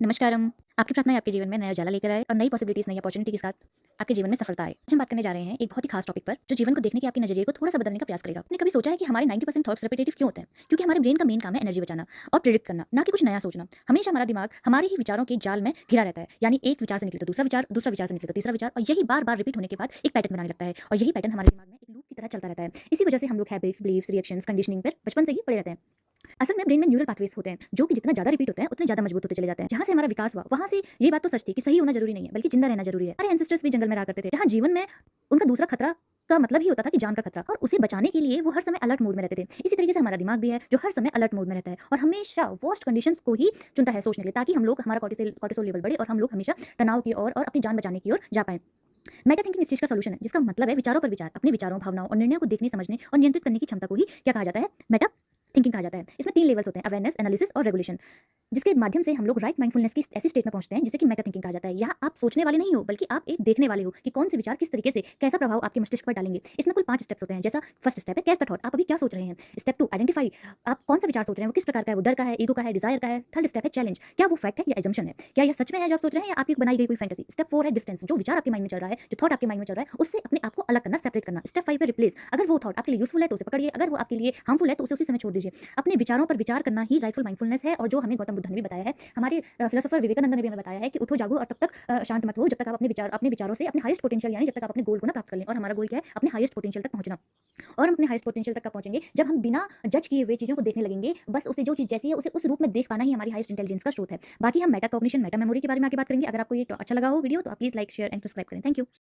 नमस्कारम। आपकी प्रार्थना आपके जीवन में नया उजाला लेकर आए और नई पॉसिबिलिटीज़, नई अपॉर्चुनिटी के साथ आपके जीवन में सफलता आए। आज हम बात करने जा रहे हैं एक बहुत ही खास टॉपिक पर, जो जीवन को देखने के आपके नज़रिए को थोड़ा-सा बदलने का प्रयास करेगा। आपने कभी सोचा है कि हमारे 90% थॉट्स रिपिटेटिव क्यों होते हैं? क्योंकि हमारे ब्रेन का मेन काम है एनर्जी बचाना और प्रेडिक्ट करना, ना कि कुछ नया सोचना। हमेशा हमारा दिमाग हमारे ही विचारों के जाल में घिरा रहता है, यानी एक विचार से निकले तो दूसरा विचार, दूसरा विचार से निकले तो तीसरा विचार, और यही बार-बार रिपीट होने के बाद एक पैटर्न बनाने लगता है और यही पैटर्न हमारे दिमाग में एक लूप की तरह चलता रहता है। इसी वजह से हम लोग हैबिट्स, बिलीव्स, रिएक्शंस, कंडीशनिंग पर बचपन से ही पड़े रहते हैं। असल में ब्रेन में न्यूरल पाथवेज होते हैं, जो कि जितना ज़्यादा रिपीट होते हैं उतने ज़्यादा मजबूत होते चले जाते हैं। जहाँ से हमारा विकास हुआ वहाँ से ये बात तो सच थी कि सही होना जरूरी नहीं है, बल्कि जिंदा रहना जरूरी है। हमारे एंसेस्टर्स भी जंगल में रहा करते थे, जहाँ जीवन में उनका दूसरा खतरा का मतलब ही होता था कि जान का खतरा, और उसे बचाने के लिए वो हर समय अलर्ट मोड में रहते थे। इसी तरीके से हमारा दिमाग भी है, जो हर समय अलर्ट मोड में रहता है और हमेशा वर्स्ट कंडीशंस को ही चुनता है सोचने के लिए, ताकि हम लोग हमारा कॉर्टिसोल लेवल बढ़े और हम लोग हमेशा तनाव की ओर और अपनी जान बचाने की ओर जा पाए। मेटा थिंकिंग इस चीज का सॉल्यूशन है, जिसका मतलब है विचारों पर विचार, अपने विचारों, भावनाओं और निर्णयों को देखने, समझने और नियंत्रित करने की क्षमता को ही क्या कहा जाता है? मेटा थिंकिंग कहा जाता है। इसमें 3 लेवल्स होते हैं: अवेयरनेस, एनालिसिस और रेगुलेशन, जिसके माध्यम से हम लोग राइट माइंडफुलनेस की ऐसी स्टेट में पहुंचते हैं जिसे कि मेटा थिंकिंग कहा जाता है। यहाँ आप सोचने वाले नहीं हो, बल्कि आप एक देखने वाले हो कि कौन से विचार किस तरीके से कैसा प्रभाव आपके मस्तिष्क पर डालेंगे। इसमें कुल 5 स्टेप्स होते हैं। जैसा फर्स्ट स्टेप है कैच द थॉट, आप अभी क्या सोच रहे हैं। स्टेप 2 आइडेंटिफाई, आप कौन सा विचार सोच रहे हैं, वो किस प्रकार का है, वो डर का है, ईगो का है, डिजायर का है। थर्ड स्टेप है चैलेंज, क्या वो फैक्ट है या एजम्पशन है, क्या यह सच में है जो आप सोच रहे हैं या आपकी बनाई गई कोई फैंटेसी। स्टेप 4 है डिस्टेंस, जो विचार आपके माइंड में चल रहा है, जो थॉट आपके माइंड में चल रहा है, उससे अपने आप को अलग करना, सेपरेट करना। स्टेप 5 है रिप्लेस, अगर वो थॉट आपके लिए यूजफुल है तो उसे पकड़िए, अगर वो आपके लिए हार्मफुल है तो उसे उसी समय छोड़ दीजिए। अपने विचारों पर विचार करना ही राइटफुल माइंडफुलनेस है, और जो हमें गौतम बुद्ध ने भी बताया है, हमारे फिलोसोफर विवेकानंद ने भी हमें बताया है कि उठो जागो और तब तक शांत मत हो जब तक आप अपने विचारों से अपने हाईएस्ट पोटेंशियल, यानी जब तक आप अपने गोल को ना प्राप्त कर लें। और हमारा गोल क्या है? अपने हाईएस्ट पोटेंशियल तक पहुंचना। और हम अपने हाईएस्ट पोटेंशियल तक कब पहुंचेंगे? जब हम बिना जज किए हुए चीजों को देखने लगेंगे, बस उसे जो चीज जैसी है उसे उस रूप में देख पाना ही हमारी हाईएस्ट इंटेलिजेंस का स्रोत है। बाकी हम मेटा कॉग्निशन, मेटा मेमोरी के बारे में आगे बात करेंगे। अगर आपको ये अच्छा लगा हो वीडियो तो आप please like, share and subscribe करें। Thank you.